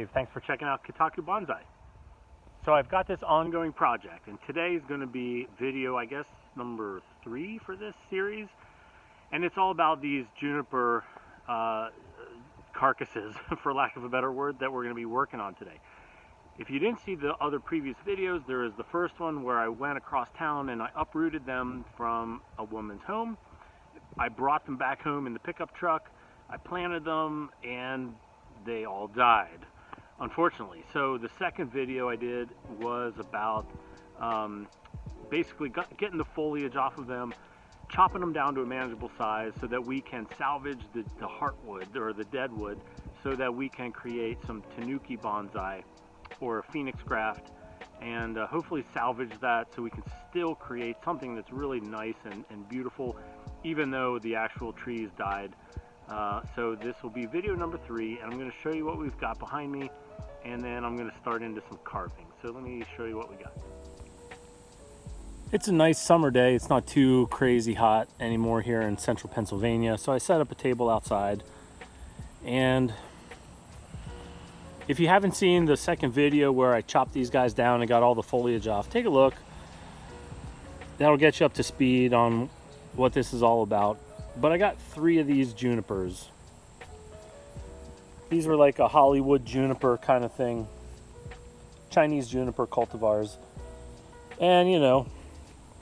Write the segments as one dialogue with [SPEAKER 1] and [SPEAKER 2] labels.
[SPEAKER 1] Dave. Thanks for checking out Tanuki Bonsai. So I've got this ongoing project, and today is going to be video, I guess, number 3 for this series. And it's all about these juniper carcasses, for lack of a better word, that we're going to be working on today. If you didn't see the other previous videos, there is the first one where I went across town and I uprooted them from a woman's home. I brought them back home in the pickup truck. I planted them and they all died, unfortunately. So the second video I did was about basically getting the foliage off of them, chopping them down to a manageable size so that we can salvage the heartwood or the deadwood so that we can create some Tanuki Bonsai or a phoenix graft, and hopefully salvage that so we can still create something that's really nice and beautiful, even though the actual trees died. So this will be video number 3, and I'm going to show you what we've got behind me, and then I'm going to start into some carving. So let me show you what we got. It's a nice summer day. It's not too crazy hot anymore here in central Pennsylvania, so I set up a table outside. And if you haven't seen the second video where I chopped these guys down and got all the foliage off, take a look. That'll get you up to speed on what this is all about. But I got 3 of these junipers. These were like a Hollywood juniper kind of thing. Chinese juniper cultivars. And you know,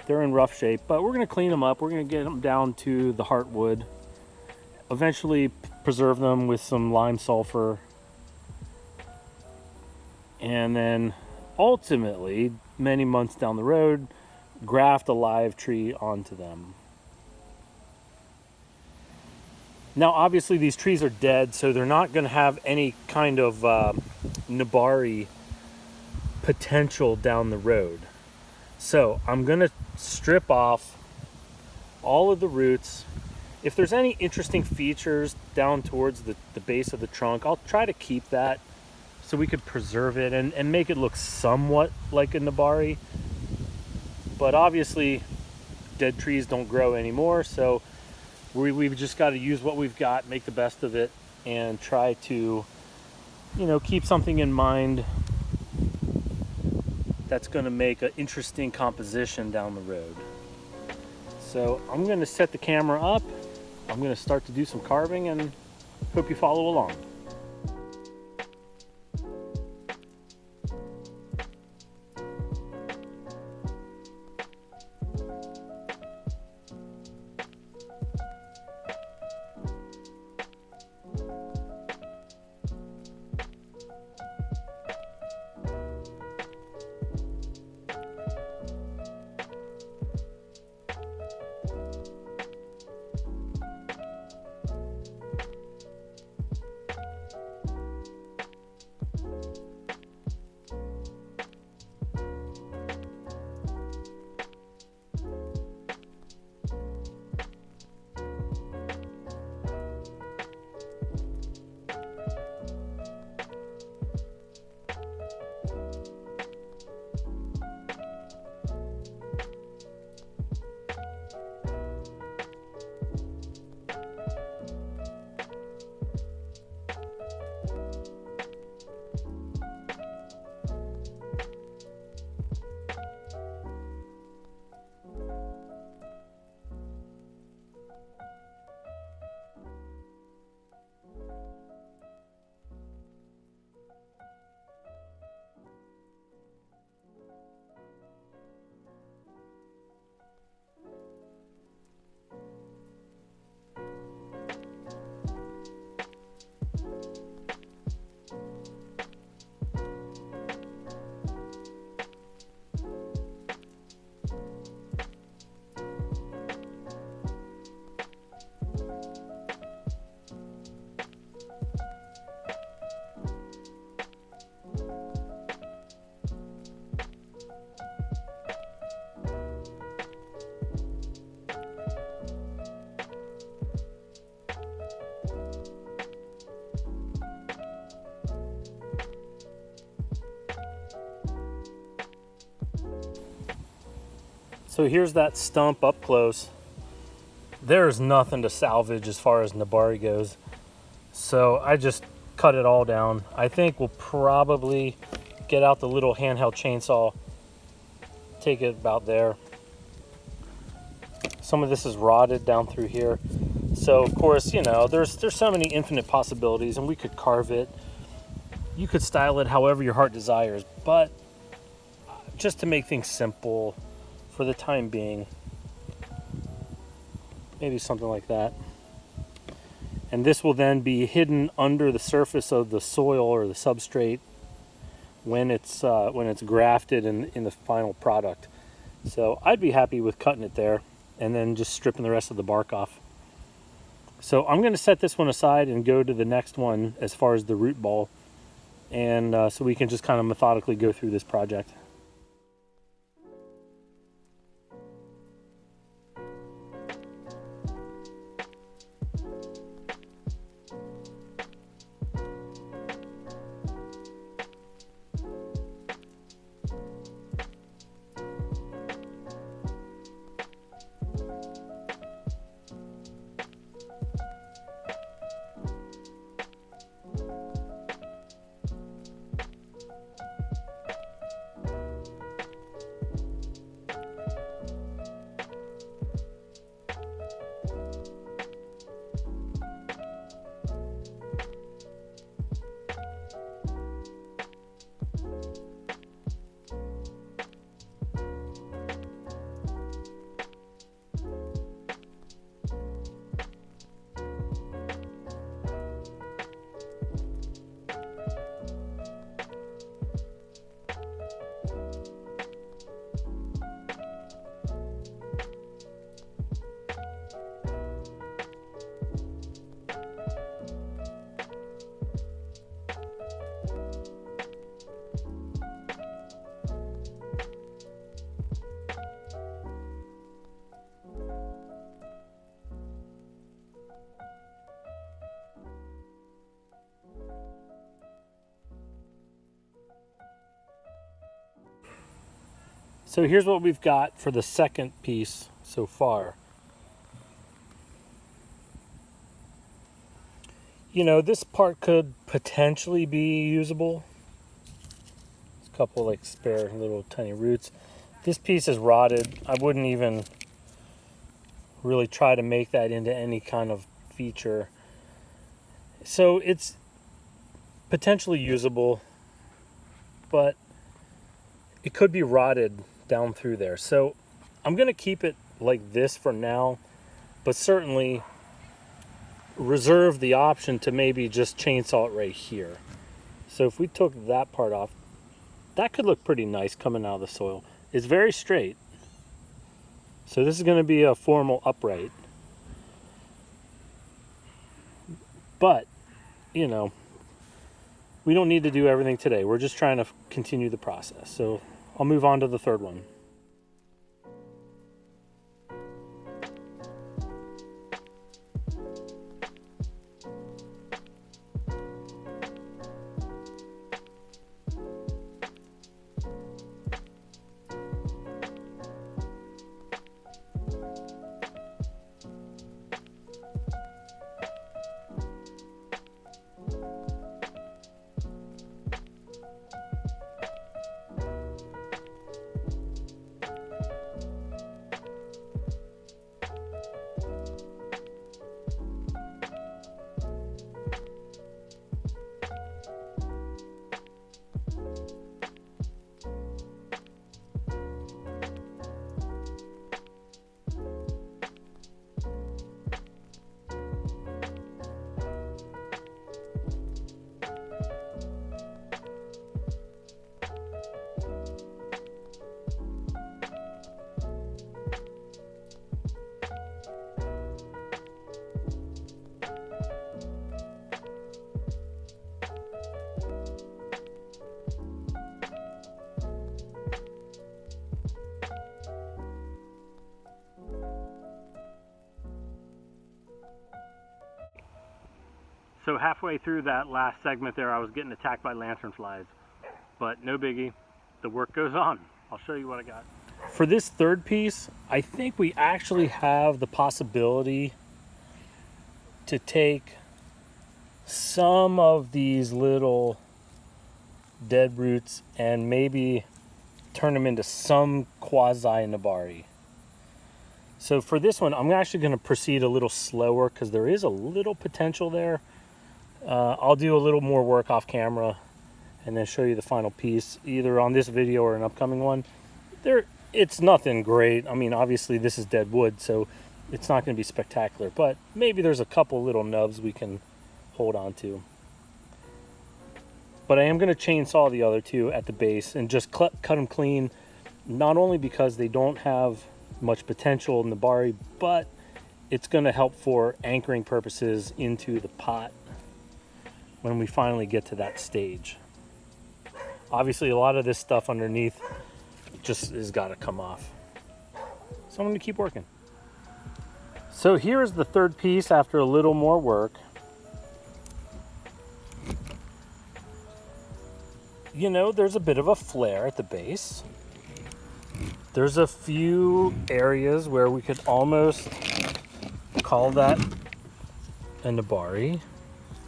[SPEAKER 1] they're in rough shape, but we're gonna clean them up. We're gonna get them down to the heartwood. Eventually preserve them with some lime sulphur. And then ultimately, many months down the road, graft a live tree onto them. Now, obviously, these trees are dead, so they're not going to have any kind of nabari potential down the road. So I'm going to strip off all of the roots. If there's any interesting features down towards the base of the trunk, I'll try to keep that so we could preserve it and make it look somewhat like a nabari. But obviously, dead trees don't grow anymore, so we've just got to use what we've got, make the best of it, and try to, you know, keep something in mind that's going to make an interesting composition down the road. So I'm going to set the camera up. I'm going to start to do some carving, and hope you follow along. So here's that stump up close. There's nothing to salvage as far as nabari goes. So I just cut it all down. I think we'll probably get out the little handheld chainsaw, take it about there. Some of this is rotted down through here. So of course, you know, there's so many infinite possibilities, and we could carve it. You could style it however your heart desires, but just to make things simple for the time being, maybe something like that. And this will then be hidden under the surface of the soil or the substrate when it's grafted in the final product. So I'd be happy with cutting it there and then just stripping the rest of the bark off. So I'm going to set this one aside and go to the next one as far as the root ball, and so we can just kind of methodically go through this project. So here's what we've got for the second piece so far. You know, this part could potentially be usable. There's a couple like spare little tiny roots. This piece is rotted. I wouldn't even really try to make that into any kind of feature. So it's potentially usable, but it could be rotted down through there. So I'm going to keep it like this for now, but certainly reserve the option to maybe just chainsaw it right here. So if we took that part off, that could look pretty nice coming out of the soil. It's very straight. So this is going to be a formal upright. But, you know, we don't need to do everything today. We're just trying to continue the process. So I'll move on to the third one. So halfway through that last segment there, I was getting attacked by lanternflies, but no biggie, the work goes on. I'll show you what I got. For this third piece, I think we actually have the possibility to take some of these little dead roots and maybe turn them into some quasi-nabari. So for this one, I'm actually going to proceed a little slower because there is a little potential there. I'll do a little more work off camera and then show you the final piece, either on this video or an upcoming one. It's nothing great. I mean, obviously this is dead wood, so it's not going to be spectacular, but maybe there's a couple little nubs we can hold on to. But I am going to chainsaw the other two at the base and just cut them clean, not only because they don't have much potential in the nabari, but it's going to help for anchoring purposes into the pot when we finally get to that stage. Obviously, a lot of this stuff underneath just has got to come off. So I'm going to keep working. So here's the third piece after a little more work. You know, there's a bit of a flare at the base. There's a few areas where we could almost call that a nabari.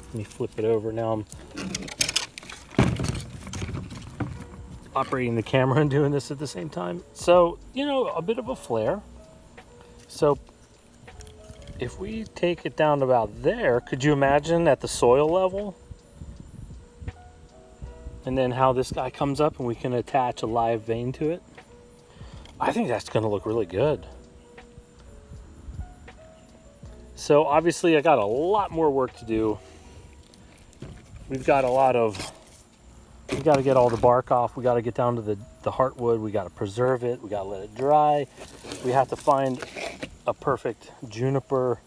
[SPEAKER 1] Let me flip it over now. I'm operating the camera and doing this at the same time. So, you know, a bit of a flare. So if we take it down to about there, could you imagine at the soil level? And then how this guy comes up and we can attach a live vein to it. I think that's going to look really good. So obviously I got a lot more work to do. We've got we got to get all the bark off. We got to get down to the heartwood. We got to preserve it. We got to let it dry. We have to find a perfect juniper,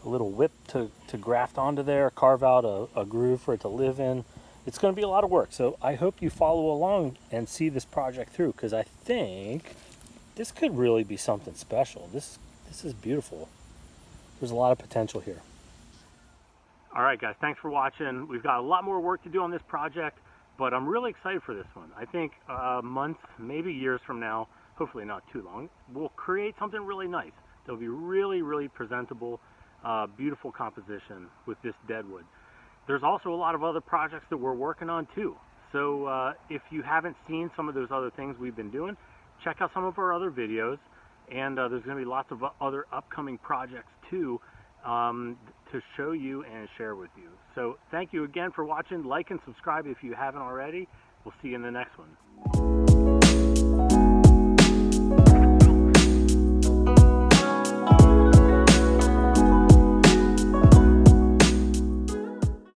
[SPEAKER 1] a little whip to graft onto there, carve out a groove for it to live in. It's going to be a lot of work. So I hope you follow along and see this project through, because I think this could really be something special. This is beautiful. There's a lot of potential here. All right, guys, thanks for watching. We've got a lot more work to do on this project, but I'm really excited for this one. I think a month, maybe years from now, hopefully not too long, we'll create something really nice. That'll be really, really presentable, beautiful composition with this deadwood. There's also a lot of other projects that we're working on too. So if you haven't seen some of those other things we've been doing, check out some of our other videos. And there's going to be lots of other upcoming projects too to show you and share with you. So thank you again for watching. Like and subscribe if you haven't already. We'll see you in the next one.